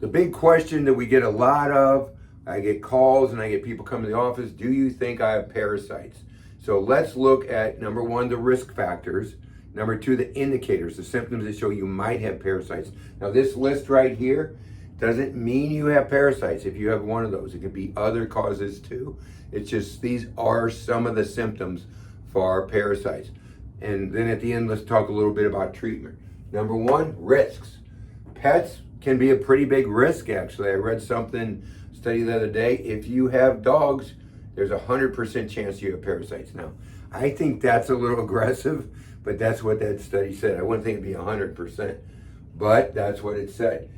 the big question that we get a lot of, I get calls and I get people come to the office, do you think I have parasites? So let's look at number one, the risk factors. Number two, the indicators, the symptoms that show you might have parasites. Now this list right here doesn't mean you have parasites if you have one of those. It could be other causes too. It's just these are some of the symptoms for parasites. And then at the end, let's talk a little bit about treatment. Number one, risks. Pets can be a pretty big risk actually. I read study the other day, if you have dogs, there's a 100% chance you have parasites. Now, I think that's a little aggressive, but that's what that study said. I wouldn't think it'd be 100%, but that's what it said.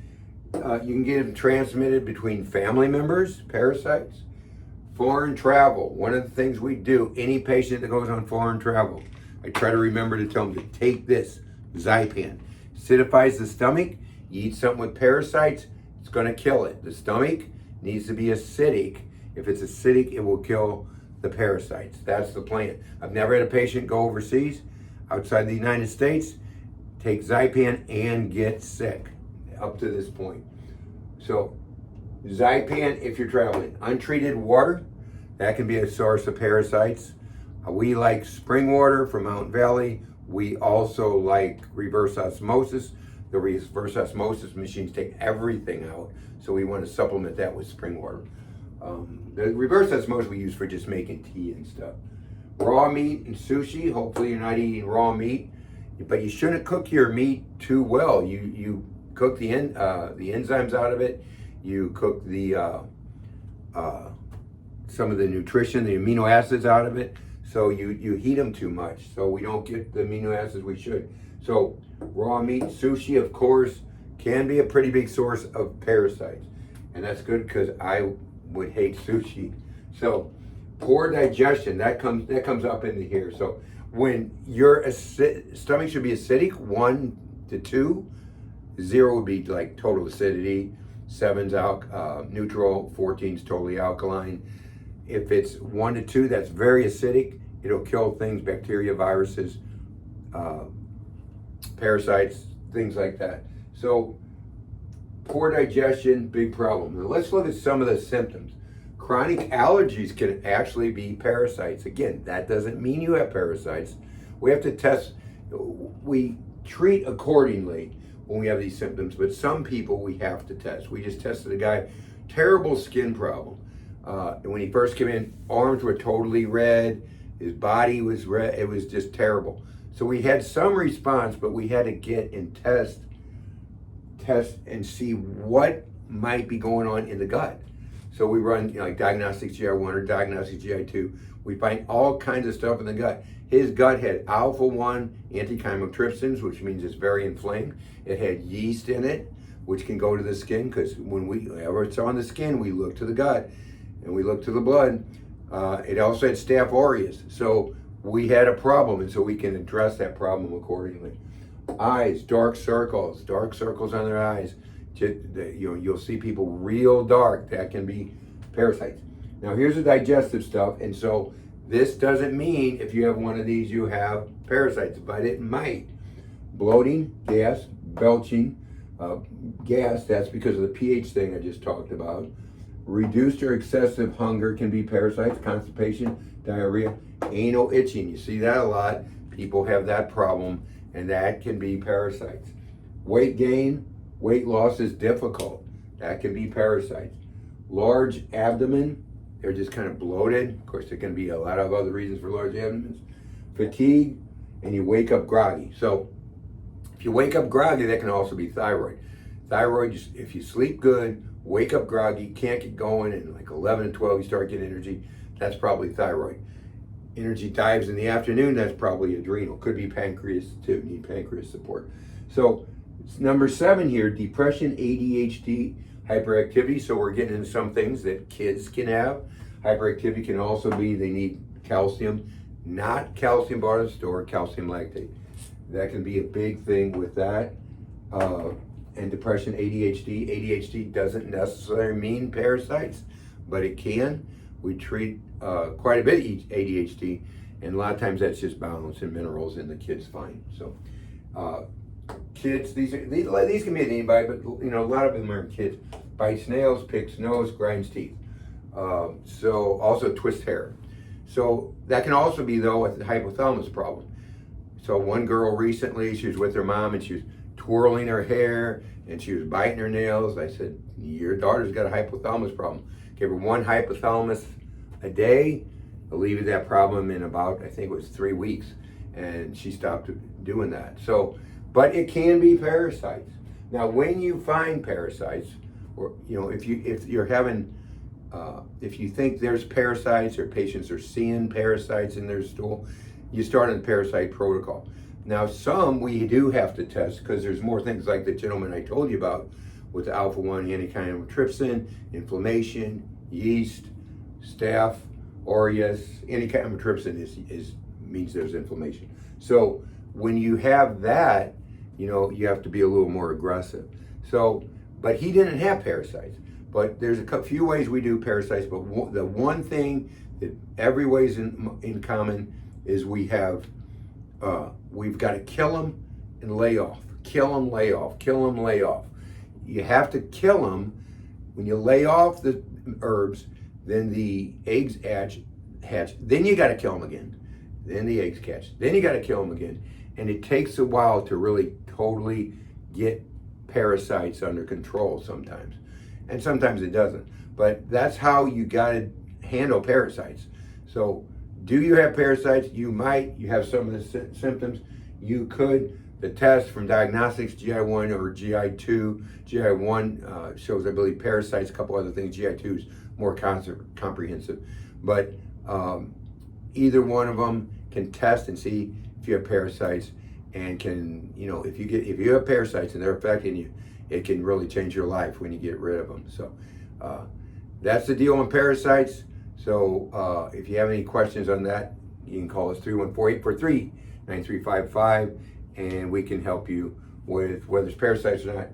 You can get them transmitted between family members, parasites, foreign travel. One of the things we do, any patient that goes on foreign travel, I try to remember to tell them to take this, Zypan. Acidifies the stomach, you eat something with parasites, it's gonna kill it. The stomach needs to be acidic. If it's acidic, it will kill the parasites. That's the plan. I've never had a patient go overseas, outside the United States, take Zypan and get sick up to this point. So Zypan, if you're traveling. Untreated water, that can be a source of parasites. We like spring water from Mountain Valley. We also like reverse osmosis. The reverse osmosis machines take everything out, so we want to supplement that with spring water. The reverse osmosis we use for just making tea and stuff. Raw meat and sushi, hopefully you're not eating raw meat, but you shouldn't cook your meat too well. You cook the enzymes out of it, you cook the some of the nutrition, the amino acids out of it, so you heat them too much, so we don't get the amino acids we should. So raw meat, sushi, of course, can be a pretty big source of parasites, and that's good because I would hate sushi. So poor digestion, that comes up into here. So when your stomach should be acidic, 1 to 2, 0 would be like total acidity, 7's neutral, 14's totally alkaline. If it's 1 to 2, that's very acidic. It'll kill things, bacteria, viruses, parasites, things like that. So poor digestion, big problem. Now let's look at some of the symptoms. Chronic allergies can actually be parasites. Again, that doesn't mean you have parasites. We have to test, we treat accordingly when we have these symptoms, but some people we have to test. We just tested a guy, terrible skin problem. And when he first came in, arms were totally red, his body was red, it was just terrible. So we had some response, but we had to get and test and see what might be going on in the gut. So we run like diagnostic GI1 or diagnostic GI2. We find all kinds of stuff in the gut. His gut had alpha-1 anti-chymotrypsins, which means it's very inflamed. It had yeast in it, which can go to the skin, because whenever it's on the skin, we look to the gut and we look to the blood. It also had Staph aureus. So we had a problem, and so we can address that problem accordingly. Eyes, dark circles on their eyes. You'll see people real dark. That can be parasites. Now here's the digestive stuff, and so this doesn't mean if you have one of these you have parasites, but it might. Bloating, gas, belching, gas, that's because of the pH thing I just talked about. Reduced or excessive hunger can be parasites, constipation, diarrhea, anal itching. You see that a lot. People have that problem, and that can be parasites. Weight gain, weight loss is difficult. That can be parasites. Large abdomen, they're just kind of bloated. Of course, there can be a lot of other reasons for large abdomens. Fatigue, and you wake up groggy. So if you wake up groggy, that can also be thyroid. Thyroid, if you sleep good, wake up groggy, can't get going, and like 11 and 12 you start getting energy, that's probably thyroid. Energy dives in the afternoon, that's probably adrenal. Could be pancreas too, need pancreas support. So number 7 here, depression, ADHD, hyperactivity. So we're getting into some things that kids can have. Hyperactivity can also be they need calcium, not calcium bought at the store, calcium lactate. That can be a big thing with that. And depression, ADHD. ADHD doesn't necessarily mean parasites, but it can. We treat quite a bit of ADHD, and a lot of times that's just balance and minerals, and the kids fine. So kids. These can be anybody, but you know, a lot of them are in kids. Bites nails, picks nose, grinds teeth. So also twists hair. So that can also be though a hypothalamus problem. So one girl recently, she was with her mom and she was twirling her hair and she was biting her nails. I said, your daughter's got a hypothalamus problem. Give her one hypothalamus a day, alleviated that problem in about, I think it was 3 weeks, and she stopped doing that. So, but it can be parasites. Now, when you find parasites, or you know, if you're having, if you think there's parasites or patients are seeing parasites in their stool, you start on the parasite protocol. Now, some we do have to test because there's more things like the gentleman I told you about with the alpha-1 antitrypsin, inflammation, yeast, staph aureus. Antitrypsin means there's inflammation. So when you have that, you know, you have to be a little more aggressive. So, but he didn't have parasites. But there's a few ways we do parasites. But the one thing that every way is in common is we've got to kill them and lay off. Kill them, lay off. Kill them, lay off. You have to kill them. When you lay off the herbs, then the eggs hatch. Then you got to kill them again. Then the eggs hatch. Then you got to kill them again. And it takes a while to really totally get parasites under control sometimes. And sometimes it doesn't. But that's how you got to handle parasites. So do you have parasites? You might. You have some of the symptoms. You could. The test from diagnostics, GI1 or GI2. GI1 shows, I believe, parasites, a couple other things. GI2 is more comprehensive. But either one of them can test and see if you have parasites, and can, you know, if you have parasites and they're affecting you, it can really change your life when you get rid of them. So that's the deal on parasites. So if you have any questions on that, you can call us 314-843-9355, and we can help you with whether it's parasites or not.